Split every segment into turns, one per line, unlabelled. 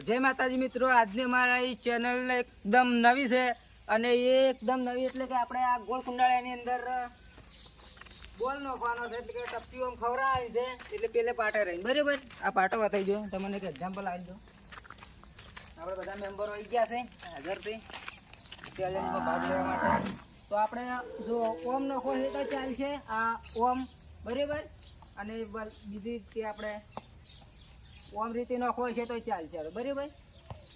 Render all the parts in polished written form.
જય માતાજી મિત્રો, આજની અમારી ચેનલ એકદમ નવી છે અને એ એકદમ નવી એટલે કે આપણે આ ગોળ કુંડાળાની અંદર બોલ નોખવાનો છે એટલે કે ટપટીઓ ખવડાવી છે એટલે પેલે પાટે રહી બરાબર. આ પાટો બતાવી દો તમને, એક એક્ઝામ્પલ આપી દો. આપણે બધા મેમ્બરો આવી ગયા છે હાજરથી ચેલેન્જમાં ભાગ લેવા માટે. તો આપણે જો ઓમ નોખો છે તો ચાલશે, આ ઓમ બરાબર, અને બીજી તે આપણે ઓમ રીતે નોખો છે તો ચાલશે બરાબર.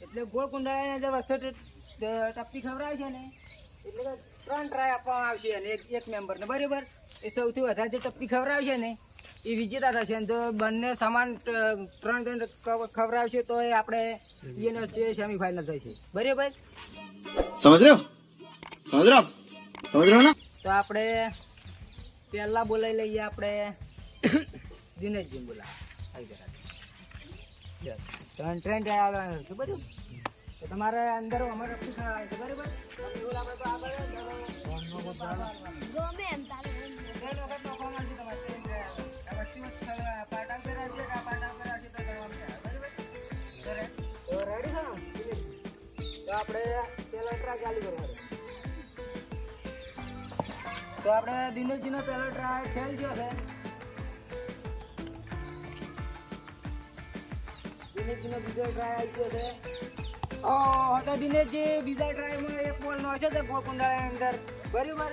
એટલે ગોળ કુંડાળાની અંદર વસ્તુ ટપટી ખવડાવે છે ને એટલે કે 3 ટ્રાય આપવામાં આવશે અને એક મેમ્બરને બરાબર. એ સૌથી વધારે જે ટપટી ખવડાવશે ને એ વિજેતા થશે. અને જો બંને સમાન 3 ખવડાવશે તો એ આપણે એનો સેમીફાઇનલ થશે બરાબર.
સમજ રહ્યો ને?
તો આપણે પહેલા બોલાવી લઈએ આપણે દિનેશજી બોલાવે. 3 ટ્રાય આવવાના છે બરાબર. તો તમારે અંદર અમારે ટપટી ખવડાવે છે બરાબર. આપણે તો આગળ તો આપણે દિનેશજી નો પહેલો ટ્રાય ફેલ ગયો છે. દિનેશજી નો બીજો ટ્રાય આવી ગયો છે. તો દિનેશજી બીજા ટ્રાયમાં એક બોલ નો છે ગોળ કુંડાળાની અંદર બરાબર.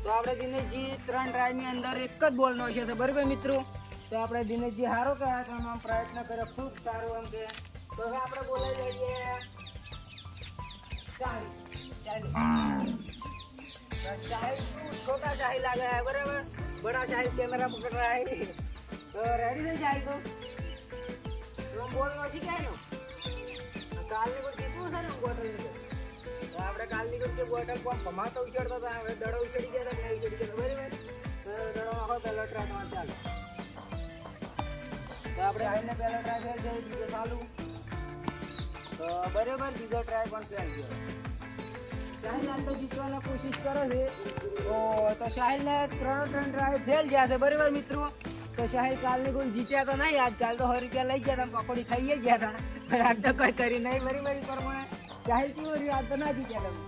તો આપણે દિનેશજી 3 ટ્રાયની અંદર એક જ બોલ નો છે બરાબર મિત્રો. તો આપણે દિનેશજી સારો કયા આમ પ્રયત્ન કર્યો, ખૂબ સારું એમ કે. તો હવે આપણે બોલાવી લઈએ छोटा शाही लागा है बराबर, बड़ा शाही कैमरा पकड़ रहा है. तो रेडी नहीं शाही तो हम बोलना ठीक है ना. कालनी को जीतવું છે ને બોટલ ની. તો આપણે કાલની को બોટલ को ભમાતો ઉછળતો હતા, હવે દડો ઉછળી ગયા હતા, નહીં ઉછળી ગયા બરાબર. તો દડો આખો પહેલો ટ્રાય માં ચાલે. તો આપણે આઈને પહેલો ટ્રાય ફેલ જાય, બીજો ચાલુ. તો બરાબર બીજો ટ્રાય પણ ફેલ ગયો. સાહિલ તો જીતવાની કોશિશ કરે છે. તો સાહિલને 3 ટ્રાય ફેલ ગયા છે બરાબર મિત્રો. તો સાહિલ કાલની કોઈ જીત્યા તો નહીં, આજ કાલ તો 100 રૂપિયા લઈ ગયા હતા, પકોડી ખાઈ જ ગયા હતા, પણ આજ તો કોઈ કરી નહીં બરાબર. પ્રમાણે સાહિલ કેવું રહ્યું, આજ તો ના જીત્યા તમે,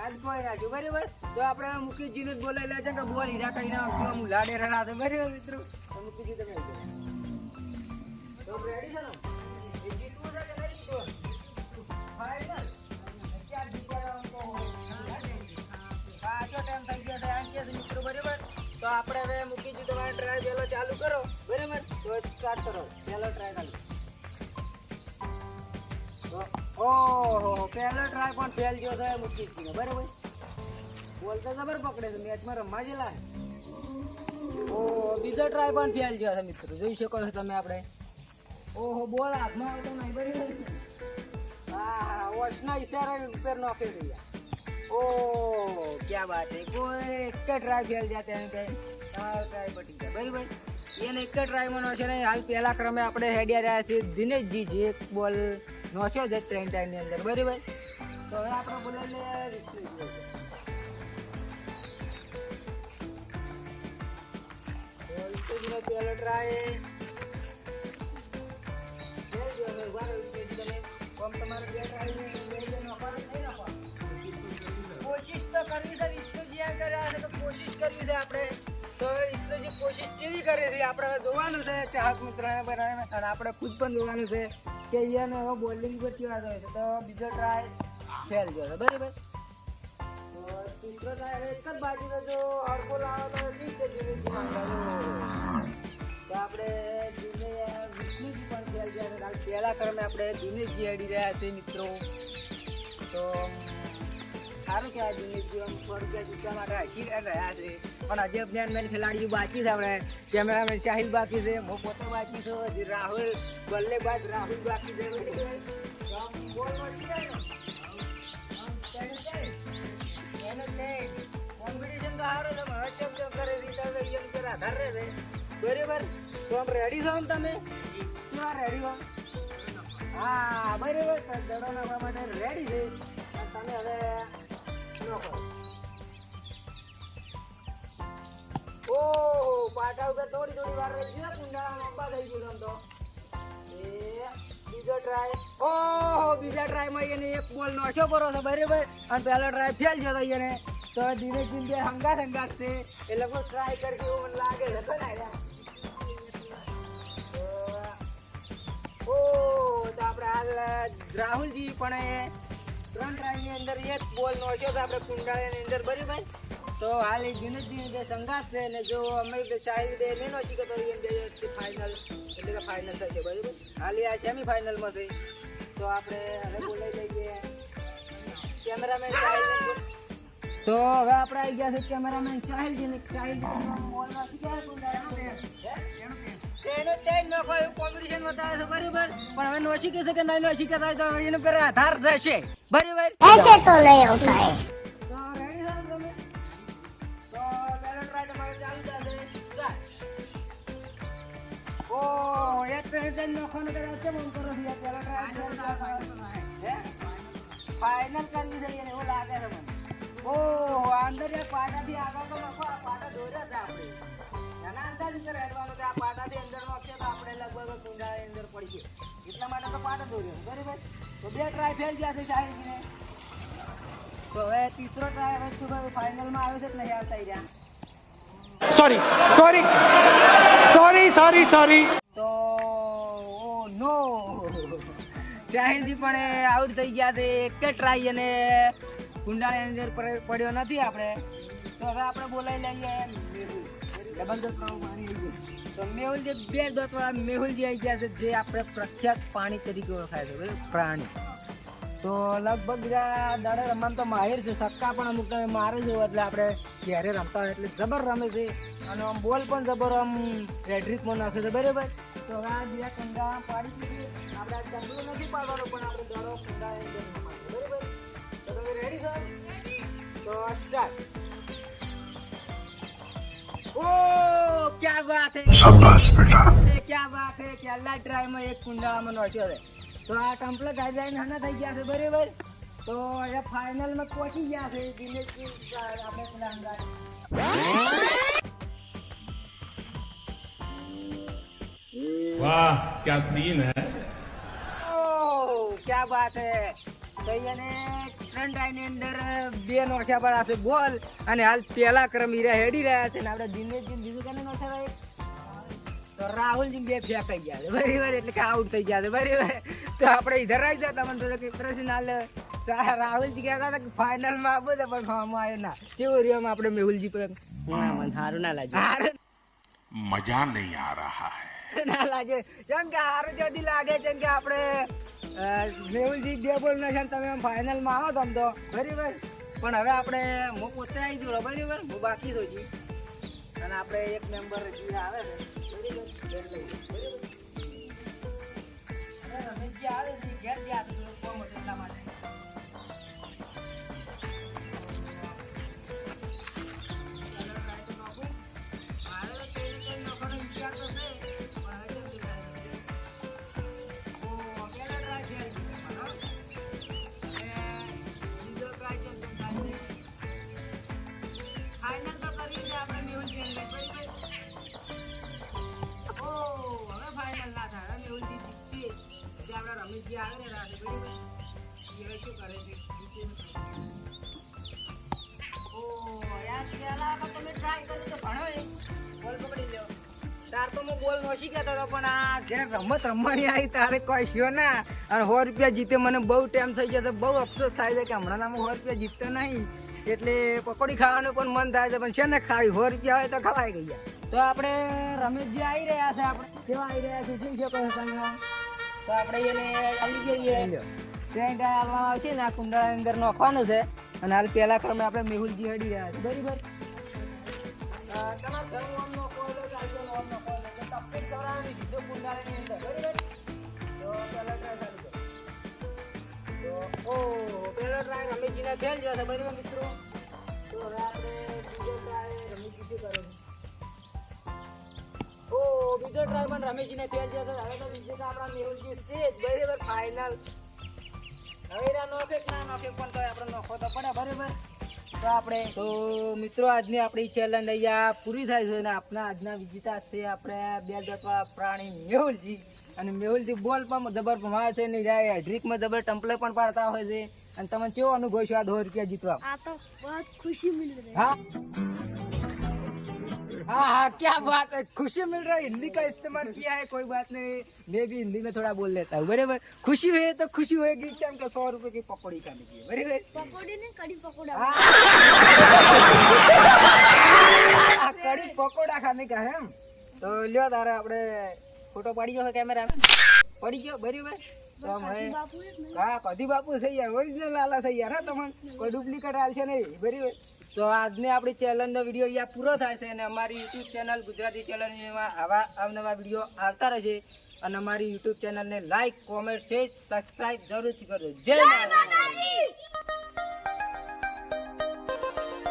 આજ કોઈ નાખ્યું બરાબર. તો આપણે મુકેશજીને જ બોલાવી લે છે કે બોલ હીરા કઈ ના હું લાડે રડા છે બરાબર મિત્રો. તો મુકેશજી તમે તો રેડી છે ને, જીતવું છે કે નહીં જીતવું ફાઈનલ. મિત્રો બરાબર. તો આપણે હવે મુકેશજી તમારે ટ્રાય પહેલો ચાલુ કરો બરાબર. તો સ્ટાર્ટ કરો પહેલો ટ્રાય ચાલુ. ઓહો પહેલો ટ્રાય પણ ફેલ ગયો છે મુકેશજીનો બરાબર. બોલ તો જબર પકડે છે, મેચમાં રમવા જેલા. ઓહો બીજો ટ્રાય પણ ફેલ ગયો છે મિત્રો, જોઈ શકો છો તમે. આપણે ઓહો બોલ હાથમાં આવતો નહીં બરાબર. હા વોચના ઈશારા ઉપર નોખી રહ્યા. ओ क्या बात है, कोई एक ट्राय फेल जाते हैं कहीं ट्राय पटी जाए बराबर. એને એક ટ્રાય માં નોશે નહીં. હાલ પહેલા ક્રમે આપણે હેડિયા રહ્યા છીએ દિનેશજી, જે એક બોલ નોશ્યો છે 3 ટાઈમની અંદર બરાબર. તો હવે આપણે બોલાવીએ વિષ્ણુજીનો પહેલો ટ્રાય તમારે 2 ટ્રાય કોશિશ તો કરવી છે. વિષ્ણુજી આ કર્યા છે તો કોશિશ કરવી છે આપણે. તો વિષ્ણુજી કોશિશ કેવી કરે છે આપણે જોવાનું છે ચાહક મિત્રોને બનાવીને, અને આપણે ખુદ પણ જોવાનું છે કે અહીંયાને હવે બોલિંગ પર કેવા જાય છે. તો બીજો ટ્રાય ફેલ ગયો છે બરાબર. તો ત્રીજો ટ્રાય એક જ બાજુનો જો હરકો લાવો તો ઠીક છે. દિનેશજી તો આપણે વિષ્ણુજી પણ ફેલ ગયા છે. પહેલા ક્રમે આપણે દિનેશજી હેડી રહ્યા છે મિત્રો. તો સારું કે આ દિનેશજી આમ 100 રૂપિયા જીતવા માટે હજી રહ્યા છે. પણ હજી અભ્યાન ખેલાડીઓ બાકી છે. આપણે કેમેરામેન સાહિલ બાકી છે, હું પોતે બાકી છું, હજી રાહુલ બલ્લેબાજ રાહુલ બાકી છે. કોમ્પિટિશન તો સારું છે, હવે ચમ કરે છે આધાર રહે છે બરાબર. તો આમ રેડી છો ને તમે? કેવા રેડી હો? હા બરાબર. દડો નાખવા માટે રેડી છે. તમે હવે પાટા ઉપર થોડી ટ્રાય. ઓહો, બીજા ટ્રાયમાં એને એક બોલ નોશો પરો છે બરાબર, અને પહેલો ટ્રાય ફેલ ગયો હતો એને. તો ધીરે ધીરે હંગાત છે એટલે કોઈ ટ્રાય કરી એવું મને લાગે છે. ઓ તો આપણે હાલ રાહુલજી પણ એ 3 ટ્રાયની અંદર એક બોલ નોખ્યો તો આપણે કુંડાળાની અંદર બરાબર. તો હાલ એ ધીરે જે સંઘાત છે ને જો અમે ચાલી દે નહીં નોચી કે ફાઇનલ એટલે કે ફાઇનલ થશે બરાબર. હાલ આ સેમીફાઇનલમાં છે. તો આપણે હવે બોલાઈ લઈએ કેમેરામેન સાહિલ. તો હવે આપણે આવી ગયા છે કેમેરામેન સાહિલજીને. સાહિલજી બોલ નાખી ગયા એનો તેજ નોખો એવું કોમ્પિટિશન બતાવે છે બરાબર. પણ હવે નોચી કે છે કે નહીં નોચી કે તો એનો પર આધાર રહેશે બરાબર.
ऐसे तो नहीं होता है।
તો રેડી છો તમે? તો પહેલો ટ્રાય તમારો ચાલુ થશે. ઓ એક પેજ નોખવાનો કે છે મન કરો છે પહેલો ટ્રાય ફાઇનલ કરવી છે એને એવું લાગે છે મને. ઓ અંદર એક પાટાથી આગળ તો નખો, આ પાટા દોર્યા છે આપણે એના અંદાજ ઉપર હેડવાનું છે. આ પાટાથી અંદર નોખશે તો આપણે લગભગ કુંડાળાની અંદર પડી ગયો એટલા માટે તો પાટા દોર્યો બરાબર. તો 2 ટ્રાય ફેલ ગયા છે શાહિદજીને. તો હવે ત્રીજો ટ્રાય હવે શું ભાઈ ફાઇનલમાં આવ્યો છે કે નહીં આવતા રહ્યા?
Sorry.
તો ઓ નો, શાહિદજી પણ આઉટ થઈ ગયા છે. એક જ ટ્રાય અને કુંડાળાની અંદર પડ્યો નથી આપણે. તો હવે આપણે બોલાવી લઈએ ડબલ દોતવાળું પાણી આવી ગયું. તો મેહુલ જે 2 દોતવાળા મેહુલજી આવી ગયા છે જે આપણે પ્રખ્યાત પાણી તરીકે ઓળખાય છે બરાબર, પ્રાણી. તો લગભગ બીજા દાડે રમવામાં તો માહિર છે. સક્કા પણ અમુક ટાઈમે મારે છે એટલે આપણે ઘેરે રમતા હોય એટલે જબર રમે છે. અને આમ બોલ પણ જબર આમ રેડ્રિકમાં નાખે છે બરાબર. તો હવે આ બીજા કુંડા પાડી દીધી. આપણે આ ચંદલો નથી પાડવાનો પણ આપણે દડો કુંડા બરાબર. તો તમે રેડી છો? તો સ્ટાર્ટ. ઓ ક્યા બાત હે, શાબાશ બેટા, ક્યા બાત હે કે અલ્લાહ ટ્રાયમાં એક કુંડાળામાં નોચ્યો છે. તો આ કમ્પ્લીટ ગાઈડલાઈન હના થઈ ગયા છે બરાબર. તો એ ફાઇનલમાં પહોંચી ગયા છે દિનેશજી આપણે કુંડાળા.
वाह क्या सीन है।
ઓહ ક્યા બાત હે. તો એને 3 ટ્રાયની અંદર 2 નોખ્યા પર છે બોલ અને હાલ પહેલા ક્રમ હીરા હેડી રહ્યા છે ને આપણે દિનેશજી બીજું કેને નોખ્યા ભાઈ? તો રાહુલજી 2 ફેંકાઈ ગયા છે બરાબર, એટલે કે આઉટ થઈ ગયા છે બરાબર. તો આપણે ઇધર આવી જતા મને થોડુંક ઇમ્પ્રેશન હાલ રાહુલજી કહેતા હતા કે ફાઇનલમાં આવો તો પણ ખાવામાં આવ્યો ના. કેવું રહ્યું આપણે મેહુલજી પર? મને સારું ના લાગ્યું.
मजा नहीं आ रहा है।
ના લાગે જેમ કે સારું જલ્દી લાગે છે કે આપણે મેહુલજી 2 બોલ નાખ્યા તમે આમ ફાઇનલમાં આવો તમ તો બરાબર. પણ હવે આપણે હું પોતે આવી ગયો બરાબર, હું બાકી તો જી અને આપણે એક મેમ્બર જે આવે છે બરાબર. રમેશજી આવે છે ઘેર ગયા છે કોમ એટલા માટે. રમેશજી આવે ને રાતે બરાબર, એ શું કરે છે? ઓ યાર પહેલા વખત તમે ટ્રાય કર્યું તો ભણો એ બોલ પકડી લ્યો. તાર તો હું બોલ નોશી કહેતો હતો પણ આ જ્યારે રમત રમવાની આવી તારે કોઈ શો ના. અને 100 રૂપિયા જીતે મને બહુ ટાઈમ થઈ ગયો તો બહુ અફસોસ થાય છે કે હમણાં નામાં 100 રૂપિયા જીતતો નહીં એટલે પકોડી ખાવાનું પણ મન થાય છે. પણ છે ને ખાવી 100 રૂપિયા હોય તો ખવાઈ ગયા. તો આપણે રમેશજી આવી રહ્યા છે, આપણે કેવા આવી રહ્યા છે જોઈ શકો છો તમે. તો આપણે એને આવી જઈએ ત્યાં હાલવામાં આવશે ને આ કુંડાળાની અંદર નોખવાનું છે. અને હાલ પહેલા ક્રમે આપણે મેહુલજી હડી રહ્યા છે બરાબર. તમારે ઘરનું આમ નોખો એટલે ચાલશે આમ નોખો એટલે તપકીટ કરવાની સીધો કુંડાળાની અંદર બરાબર. તો પહેલો ટ્રાય ચાલુ કરો. તો ઓ પહેલો ટ્રાય રમેશજીને ફેલ જશે બરાબર મિત્રો. તો હવે આપણે બીજો ટ્રાય રમેશજી કરો. ઓ બીજો ટ્રાય પણ રમેશજીને ફેલ જશે. હવે તો બીજો આપણા મેહુલજી છે જ બરાબર ફાઇનલ. હવે નોખે ના નોખે પણ તો આપણે નોખો તો પડે બરાબર. તો આપણે તો મિત્રો આજની આપણી ચેલેન્જ અહીંયા પૂરી થાય છે અને આપણા આજના વિજેતા છે આપણે 2 દોતવાળા પ્રાણી મેહુલજી. અને મેહુલથી બોલ પણ જબર ભમાવે છે ને જાય ડ્રીકમાં જબર ટમ્પલે પણ પાડતા હોય છે અને તમને કેવો અનુભવ છે આ 2 રૂપિયા જીતવા
આ તો बहुत खुशी मिल रही है
हाँ हाँ हाँ क्या बात है खुशी मिल रहा है हिंदी का इस्तेमाल किया है कोई बात नहीं मैं भी हिंदी में थोड़ा बोल लेता हूँ बराबर खुशी हुई तो खुशी होगी क्या हमको 100 रुपए की पकौड़ी खाने की बराबर
पकोड़े ने कड़ी पकोड़ा
हाँ कड़ी पकोड़ा खाने का है तो લ્યો તારે આપણે ફોટો પાડી ગયો કેમેરા પડી ગયો બરાબર તો હમણે
बापू एक नहीं
હા કદી બાપુ છે યાર ઓરિજિનલ આલા છે યાર હા તમને કોઈ ડુપ્લિકેટ હાલ છે નહીં બરાબર તો આજની આપણી ચેનલનો વિડીયો અહીંયા પૂરો થાય છે અને અમારી યુટ્યુબ ચેનલ ગુજરાતી ચેનલમાં આવા અવનવા વિડીયો આવતા રહેશે અને અમારી યુટ્યુબ ચેનલને લાઈક કોમેન્ટ શેર સબસ્ક્રાઇબ જરૂરથી કરજો જય માતા